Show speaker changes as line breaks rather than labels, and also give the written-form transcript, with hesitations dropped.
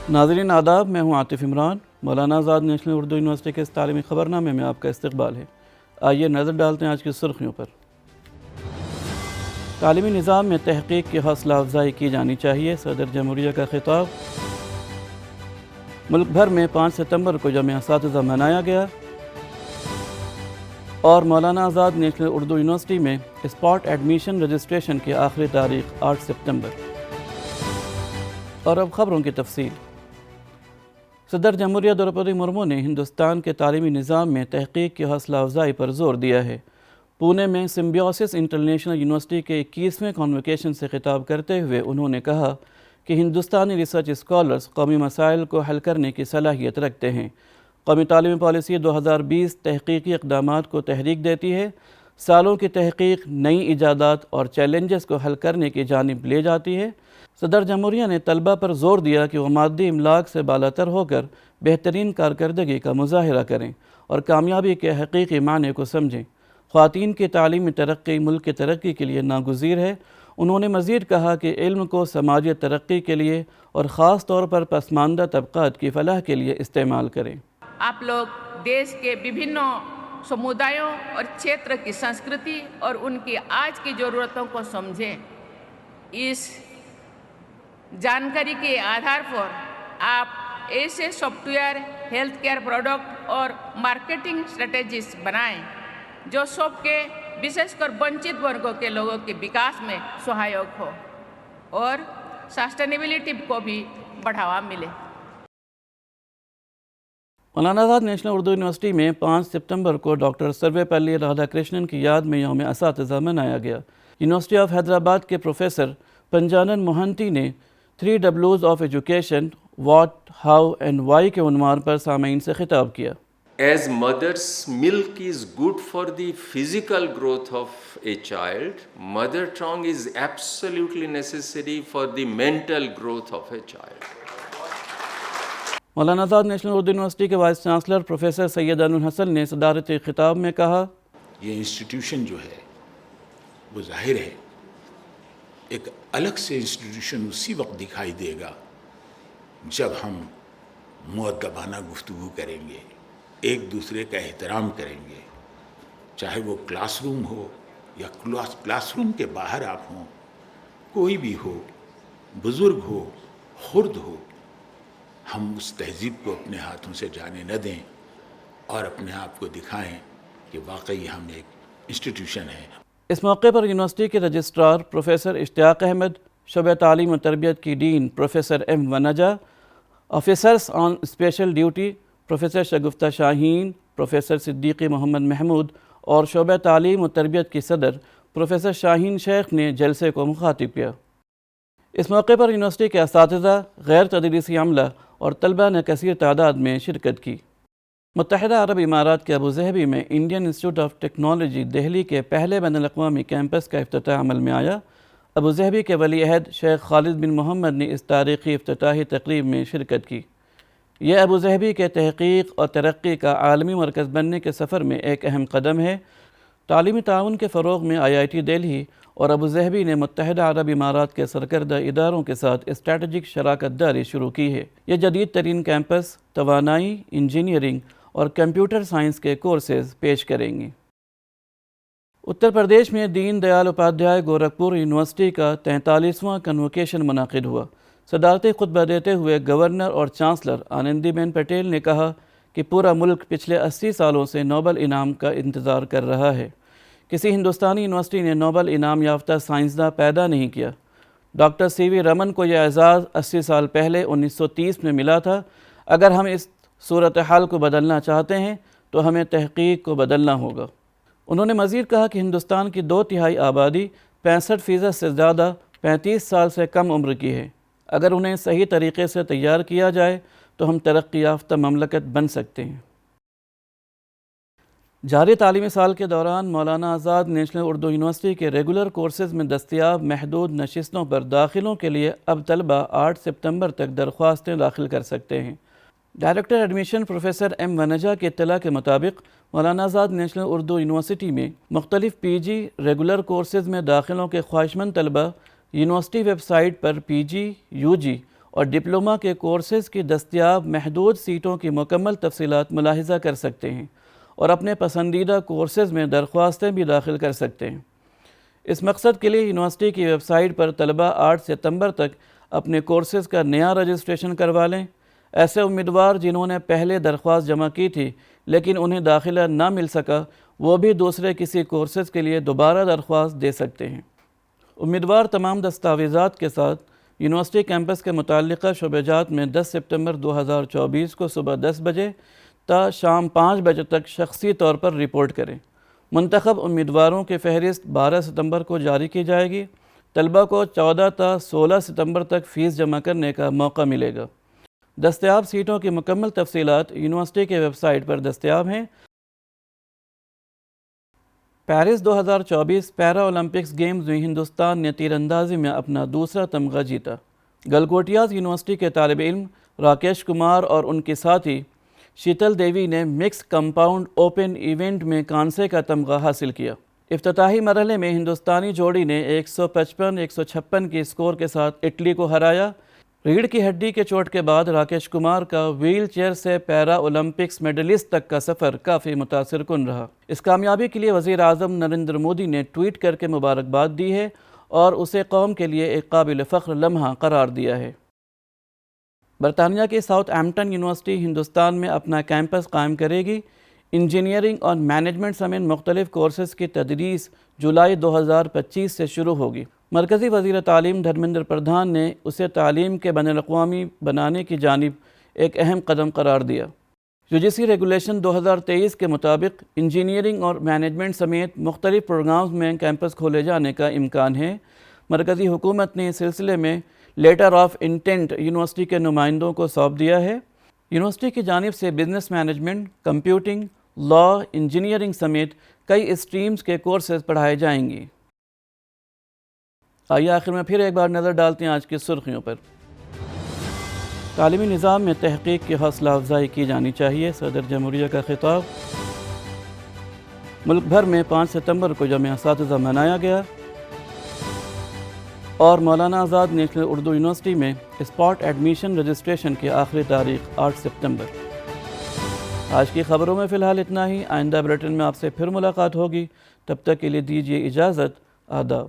ناظرین آداب، میں ہوں عاطف عمران۔ مولانا آزاد نیشنل اردو یونیورسٹی کے اس تعلیمی خبر نامے میں آپ کا استقبال ہے۔ آئیے نظر ڈالتے ہیں آج کی سرخیوں پر۔ تعلیمی نظام میں تحقیق کی حوصلہ افزائی کی جانی چاہیے، صدر جمہوریہ کا خطاب۔ ملک بھر میں 5 ستمبر کو یوم اساتذہ منایا گیا، اور مولانا آزاد نیشنل اردو یونیورسٹی میں اسپاٹ ایڈمیشن رجسٹریشن کی آخری تاریخ 8 ستمبر۔ اور اب خبروں کی تفصیل۔ صدر جمہوریہ دروپدی مرمو نے ہندوستان کے تعلیمی نظام میں تحقیق کی حوصلہ افزائی پر زور دیا ہے۔ پونے میں سمبیوسس انٹرنیشنل یونیورسٹی کے 21ویں کانوکیشن سے خطاب کرتے ہوئے انہوں نے کہا کہ ہندوستانی ریسرچ اسکالرز قومی مسائل کو حل کرنے کی صلاحیت رکھتے ہیں۔ قومی تعلیمی پالیسی 2020 تحقیقی اقدامات کو تحریک دیتی ہے، سالوں کی تحقیق نئی ایجادات اور چیلنجز کو حل کرنے کی جانب لے جاتی ہے۔ صدر جمہوریہ نے طلبہ پر زور دیا کہ وہ مادی املاک سے بالاتر ہو کر بہترین کارکردگی کا مظاہرہ کریں اور کامیابی کے حقیقی معنی کو سمجھیں۔ خواتین کی تعلیمی ترقی ملک کی ترقی کے لیے ناگزیر ہے۔ انہوں نے مزید کہا کہ علم کو سماجی ترقی کے لیے اور خاص طور پر پسماندہ طبقات کی فلاح کے لیے استعمال کریں۔
آپ لوگ دیش کے وبھن سمودایوں اور چھیتر کی سنسکرتی اور ان کی آج کی ضرورتوں کو سمجھیں۔ اس جانکاری کے آدھار پر آپ ایسے soft where, health care product اور مارکیٹنگ اسٹریٹجیز بنائیں جو سب کے وشیش کر ونچت ورگوں کے لوگوں کے وکاس میں سہایک ہو اور سسٹینیبلٹی کو بھی بڑھاوا ملے۔
مولانا آزاد نیشنل اردو یونیورسٹی میں 5 ستمبر کو ڈاکٹر سروے پلی رادھا کرشنن کی یاد میں یوم اساتذہ منایا گیا۔ یونیورسٹی آف حیدرآباد کے پروفیسر پنجانن موہنتی نے 3 Ws of education, what, how and why کے عنوان پر سامعین سے خطاب کیا۔
As mother's milk is good for the physical growth of a child, mother tongue is absolutely necessary for the mental growth of a child.
Maulana Azad national Urdu university کے vice chancellor professor سید انور حسن نے صدارتی خطاب میں کہا،
یہ انسٹیٹیوشن جو ہے وہ ظاہر ہے ایک الگ سے انسٹیٹیوشن اسی وقت دکھائی دے گا جب ہم مؤدبانہ گفتگو کریں گے، ایک دوسرے کا احترام کریں گے، چاہے وہ کلاس روم ہو یا کلاس روم کے باہر آپ ہوں، کوئی بھی ہو، بزرگ ہو، خرد ہو، ہم اس تہذیب کو اپنے ہاتھوں سے جانے نہ دیں اور اپنے آپ کو دکھائیں کہ واقعی ہم ایک انسٹیٹیوشن ہیں۔
اس موقع پر یونیورسٹی کے رجسٹرار پروفیسر اشتیاق احمد، شعبہ تعلیم و تربیت کی ڈین پروفیسر ایم ونجا، آفیسرز آن اسپیشل ڈیوٹی پروفیسر شگفتہ شاہین، پروفیسر صدیقی محمد محمود اور شعبہ تعلیم و تربیت کی صدر پروفیسر شاہین شیخ نے جلسے کو مخاطب کیا۔ اس موقع پر یونیورسٹی کے اساتذہ، غیر تدریسی عملہ اور طلبہ نے کثیر تعداد میں شرکت کی۔ متحدہ عرب امارات کے ابوظہبی میں Indian institute of technology Delhi کے پہلے بین الاقوامی کیمپس کا افتتاح عمل میں آیا۔ ابوظہبی کے ولی عہد شیخ خالد بن محمد نے اس تاریخی افتتاحی تقریب میں شرکت کی۔ یہ ابوظہبی کے تحقیق اور ترقی کا عالمی مرکز بننے کے سفر میں ایک اہم قدم ہے۔ تعلیمی تعاون کے فروغ میں IIT دہلی اور ابوظہبی نے متحدہ عرب امارات کے سرکردہ اداروں کے ساتھ اسٹریٹجک شراکت داری شروع کی ہے۔ یہ جدید ترین کیمپس توانائی، انجینئرنگ اور کمپیوٹر سائنس کے کورسز پیش کریں گے۔ اتر پردیش میں دین دیال اپادھیائے گورکھپور یونیورسٹی کا 43واں کنوکیشن منعقد ہوا۔ صدارتی خطبہ دیتے ہوئے گورنر اور چانسلر آنندی بین پٹیل نے کہا کہ پورا ملک پچھلے 80 سالوں سے نوبل انعام کا انتظار کر رہا ہے۔ کسی ہندوستانی یونیورسٹی نے نوبل انعام یافتہ سائنسداں پیدا نہیں کیا۔ ڈاکٹر CV رمن کو یہ اعزاز 80 سال پہلے 1930 میں ملا تھا۔ اگر ہم اس صورتحال کو بدلنا چاہتے ہیں تو ہمیں تحقیق کو بدلنا ہوگا۔ انہوں نے مزید کہا کہ ہندوستان کی 2/3 آبادی 65% سے زیادہ 35 سال سے کم عمر کی ہے۔ اگر انہیں صحیح طریقے سے تیار کیا جائے تو ہم ترقی یافتہ مملکت بن سکتے ہیں۔ جاری تعلیمی سال کے دوران مولانا آزاد نیشنل اردو یونیورسٹی کے ریگولر کورسز میں دستیاب محدود نشستوں پر داخلوں کے لیے اب طلبہ 8 ستمبر تک درخواستیں داخل کر سکتے ہیں۔ ڈائریکٹر ایڈمیشن پروفیسر ایم ونجا کی اطلاع کے مطابق مولانا آزاد نیشنل اردو یونیورسٹی میں مختلف PG ریگولر کورسز میں داخلوں کے خواہشمند طلبہ یونیورسٹی ویب سائٹ پر PG، UG اور ڈپلومہ کے کورسز کی دستیاب محدود سیٹوں کی مکمل تفصیلات ملاحظہ کر سکتے ہیں اور اپنے پسندیدہ کورسز میں درخواستیں بھی داخل کر سکتے ہیں۔ اس مقصد کے لیے یونیورسٹی کی ویب سائٹ پر طلبہ 8 ستمبر تک اپنے کورسز کا نیا رجسٹریشن کروا لیں۔ ایسے امیدوار جنہوں نے پہلے درخواست جمع کی تھی لیکن انہیں داخلہ نہ مل سکا، وہ بھی دوسرے کسی کورسز کے لیے دوبارہ درخواست دے سکتے ہیں۔ امیدوار تمام دستاویزات کے ساتھ یونیورسٹی کیمپس کے متعلقہ شعبہ جات میں 10 ستمبر 2024 کو صبح 10 بجے تا شام 5 بجے تک شخصی طور پر رپورٹ کریں۔ منتخب امیدواروں کی فہرست 12 ستمبر کو جاری کی جائے گی۔ طلبہ کو 14 تا 16 ستمبر تک فیس جمع کرنے کا موقع ملے گا۔ دستیاب سیٹوں کی مکمل تفصیلات یونیورسٹی کے ویب سائٹ پر دستیاب ہیں۔ پیرس 2024 پیرا اولمپکس گیمز میں ہندوستان نے تیر اندازی میں اپنا دوسرا تمغہ جیتا۔ گلگوٹیاز یونیورسٹی کے طالب علم راکیش کمار اور ان کی ساتھی شیتل دیوی نے مکس کمپاؤنڈ اوپن ایونٹ میں کانسے کا تمغہ حاصل کیا۔ افتتاحی مرحلے میں ہندوستانی جوڑی نے 155-156 کے اسکور کے ساتھ اٹلی کو ہرایا۔ ریڑھ کی ہڈی کے چوٹ کے بعد راکیش کمار کا ویل چیئر سے پیرا اولمپکس میڈلسٹ تک کا سفر کافی متاثر کن رہا۔ اس کامیابی کے لیے وزیر اعظم نریندر مودی نے ٹویٹ کر کے مبارکباد دی ہے اور اسے قوم کے لیے ایک قابل فخر لمحہ قرار دیا ہے۔ برطانیہ کی ساؤتھ ایمپٹن یونیورسٹی ہندوستان میں اپنا کیمپس قائم کرے گی۔ انجینئرنگ اور مینجمنٹ سمیت مختلف کورسز کی تدریس جولائی 2025 سے شروع ہوگی۔ مرکزی وزیر تعلیم دھرمیندر پردھان نے اسے تعلیم کے بین الاقوامی بنانے کی جانب ایک اہم قدم قرار دیا۔ UGC ریگولیشن 2023 کے مطابق انجینئرنگ اور مینجمنٹ سمیت مختلف پروگرامز میں کیمپس کھولے جانے کا امکان ہے۔ مرکزی حکومت نے اس سلسلے میں لیٹر آف انٹینٹ یونیورسٹی کے نمائندوں کو سونپ دیا ہے۔ یونیورسٹی کی جانب سے business management, computing, law, engineering سمیت کئی اسٹریمز کے کورسز پڑھائے جائیں گی۔ آئیے آخر میں پھر ایک بار نظر ڈالتے ہیں آج کی سرخیوں پر۔ تعلیمی نظام میں تحقیق کی حوصلہ افزائی کی جانی چاہیے، صدر جمہوریہ کا خطاب۔ ملک بھر میں 5 ستمبر کو جمع اساتذہ منایا گیا۔ اور مولانا آزاد نیشنل اردو یونیورسٹی میں اسپاٹ ایڈمیشن رجسٹریشن کی آخری تاریخ 8 ستمبر۔ آج کی خبروں میں فی الحال اتنا ہی۔ آئندہ بلیٹن میں آپ سے پھر ملاقات ہوگی، تب تک کے لیے دیجیے اجازت۔ آداب۔